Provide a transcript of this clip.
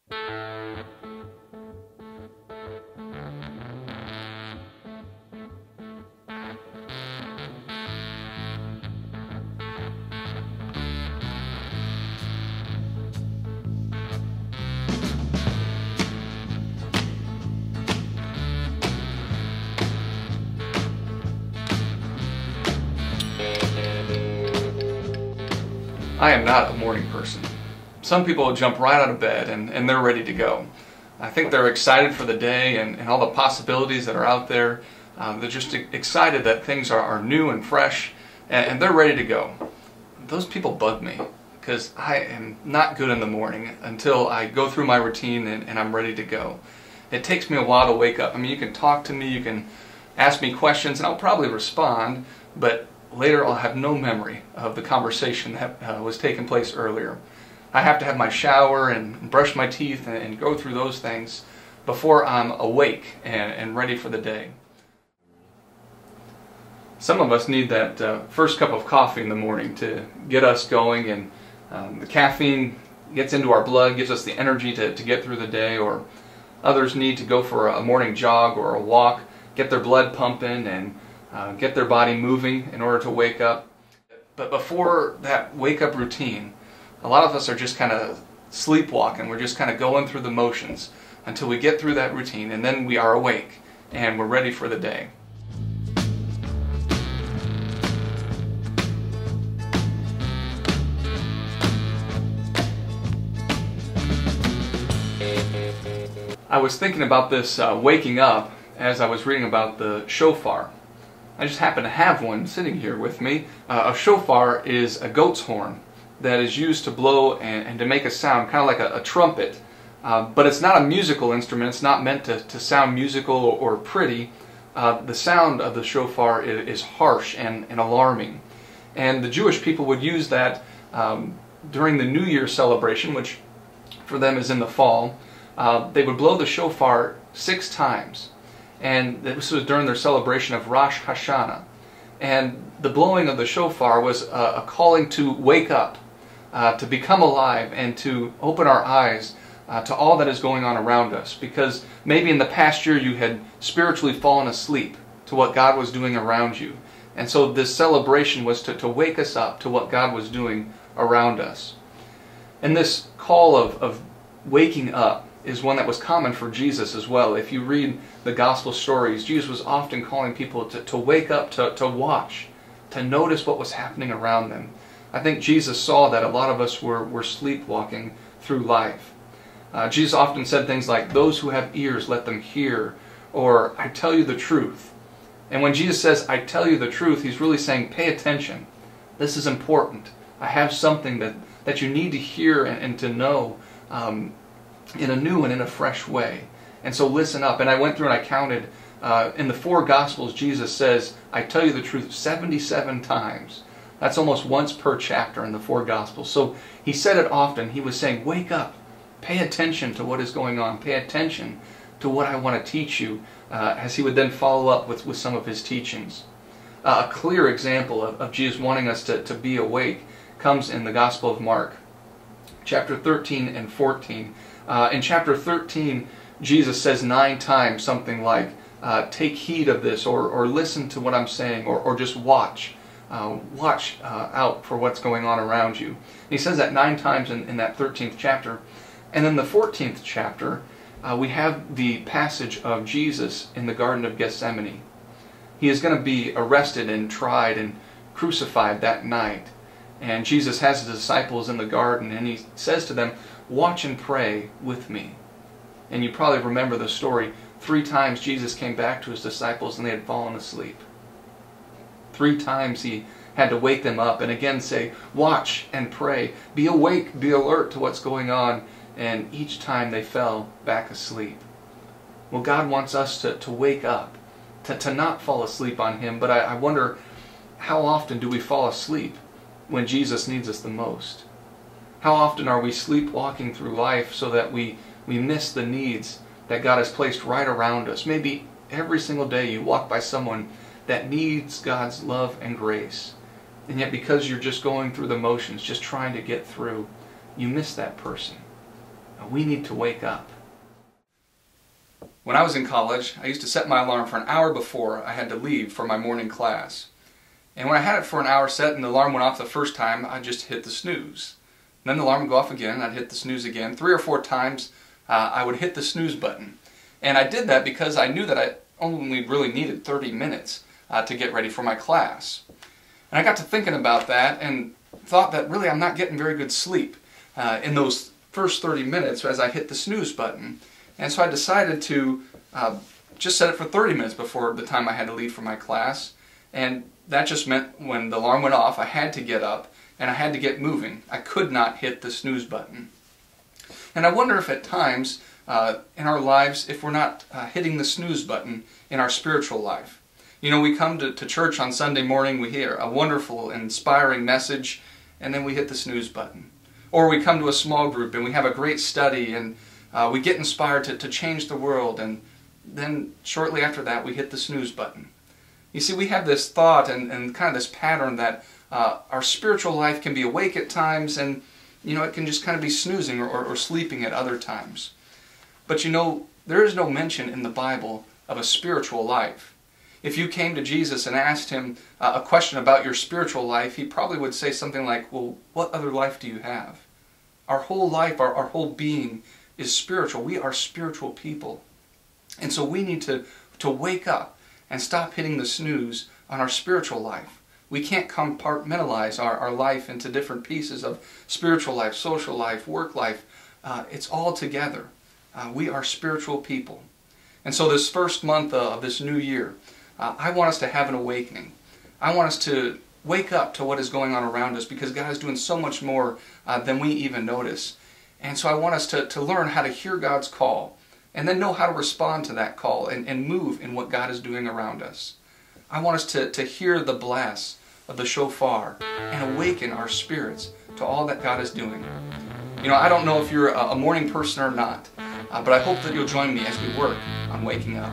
I am not a morning person. Some people jump right out of bed and they're ready to go. I think they're excited for the day and all the possibilities that are out there. They're just excited that things are new and fresh and they're ready to go. Those people bug me because I am not good in the morning until I go through my routine and I'm ready to go. It takes me a while to wake up. I mean, you can talk to me, you can ask me questions, and I'll probably respond, but later I'll have no memory of the conversation that was taking place earlier. I have to have my shower and brush my teeth and go through those things before I'm awake and ready for the day. Some of us need that first cup of coffee in the morning to get us going, and the caffeine gets into our blood, gives us the energy to get through the day, or others need to go for a morning jog or a walk, get their blood pumping and get their body moving in order to wake up. But before that wake-up routine, a lot of us are just kind of sleepwalking. We're just kind of going through the motions until we get through that routine, and then we are awake and we're ready for the day. I was thinking about this waking up as I was reading about the shofar. I just happen to have one sitting here with me. A shofar is a goat's horn that is used to blow and to make a sound, kind of like a trumpet. But it's not a musical instrument. It's not meant to sound musical or pretty. The sound of the shofar is harsh and alarming. And the Jewish people would use that during the New Year celebration, which for them is in the fall. They would blow the shofar 6 times. And this was during their celebration of Rosh Hashanah. And the blowing of the shofar was a calling to wake up, to become alive, and to open our eyes to all that is going on around us. Because maybe in the past year you had spiritually fallen asleep to what God was doing around you. And so this celebration was to wake us up to what God was doing around us. And this call of waking up is one that was common for Jesus as well. If you read the gospel stories, Jesus was often calling people to wake up, to watch, to notice what was happening around them. I think Jesus saw that a lot of us were sleepwalking through life. Jesus often said things like, "Those who have ears, let them hear," or "I tell you the truth." And when Jesus says, "I tell you the truth," he's really saying, pay attention. This is important. I have something that you need to hear and to know in a new and in a fresh way. And so listen up. And I went through and I counted in the 4 Gospels, Jesus says, "I tell you the truth," 77 times. That's almost once per chapter in the 4 Gospels. So he said it often. He was saying, wake up. Pay attention to what is going on. Pay attention to what I want to teach you, as he would then follow up with some of his teachings. A clear example of Jesus wanting us to be awake comes in the Gospel of Mark, chapter 13 and 14. In chapter 13, Jesus says 9 times something like, take heed of this, or listen to what I'm saying, or just watch. Watch out for what's going on around you. And he says that 9 times in that 13th chapter. And in the 14th chapter, we have the passage of Jesus in the Garden of Gethsemane. He is going to be arrested and tried and crucified that night. And Jesus has his disciples in the garden, and he says to them, watch and pray with me. And you probably remember the story. 3 times Jesus came back to his disciples and they had fallen asleep. 3 times he had to wake them up and again say, watch and pray. Be awake, be alert to what's going on. And each time they fell back asleep. Well, God wants us to wake up, to not fall asleep on him. But I wonder, how often do we fall asleep when Jesus needs us the most? How often are we sleepwalking through life so that we miss the needs that God has placed right around us? Maybe every single day you walk by someone that needs God's love and grace. And yet because you're just going through the motions, just trying to get through, you miss that person. We need to wake up. When I was in college, I used to set my alarm for an hour before I had to leave for my morning class. And when I had it for an hour set and the alarm went off the first time, I'd just hit the snooze. And then the alarm would go off again, and I'd hit the snooze again. 3 or 4 times, I would hit the snooze button. And I did that because I knew that I only really needed 30 minutes to get ready for my class. And I got to thinking about that and thought that really I'm not getting very good sleep in those first 30 minutes as I hit the snooze button. And so I decided to just set it for 30 minutes before the time I had to leave for my class. And that just meant when the alarm went off, I had to get up and I had to get moving. I could not hit the snooze button. And I wonder if at times in our lives, if we're not hitting the snooze button in our spiritual life. You know, we come to church on Sunday morning, we hear a wonderful, inspiring message, and then we hit the snooze button. Or we come to a small group and we have a great study and we get inspired to change the world, and then shortly after that we hit the snooze button. You see, we have this thought and kind of this pattern that our spiritual life can be awake at times, and you know, it can just kind of be snoozing or sleeping at other times. But you know, there is no mention in the Bible of a spiritual life. If you came to Jesus and asked him a question about your spiritual life, he probably would say something like, well, what other life do you have? Our whole life, our whole being is spiritual. We are spiritual people. And so we need to wake up and stop hitting the snooze on our spiritual life. We can't compartmentalize our life into different pieces of spiritual life, social life, work life. It's all together. We are spiritual people. And so this first month of this new year, I want us to have an awakening. I want us to wake up to what is going on around us, because God is doing so much more than we even notice. And so I want us to learn how to hear God's call and then know how to respond to that call and move in what God is doing around us. I want us to hear the blast of the shofar and awaken our spirits to all that God is doing. You know, I don't know if you're a morning person or not, but I hope that you'll join me as we work on waking up.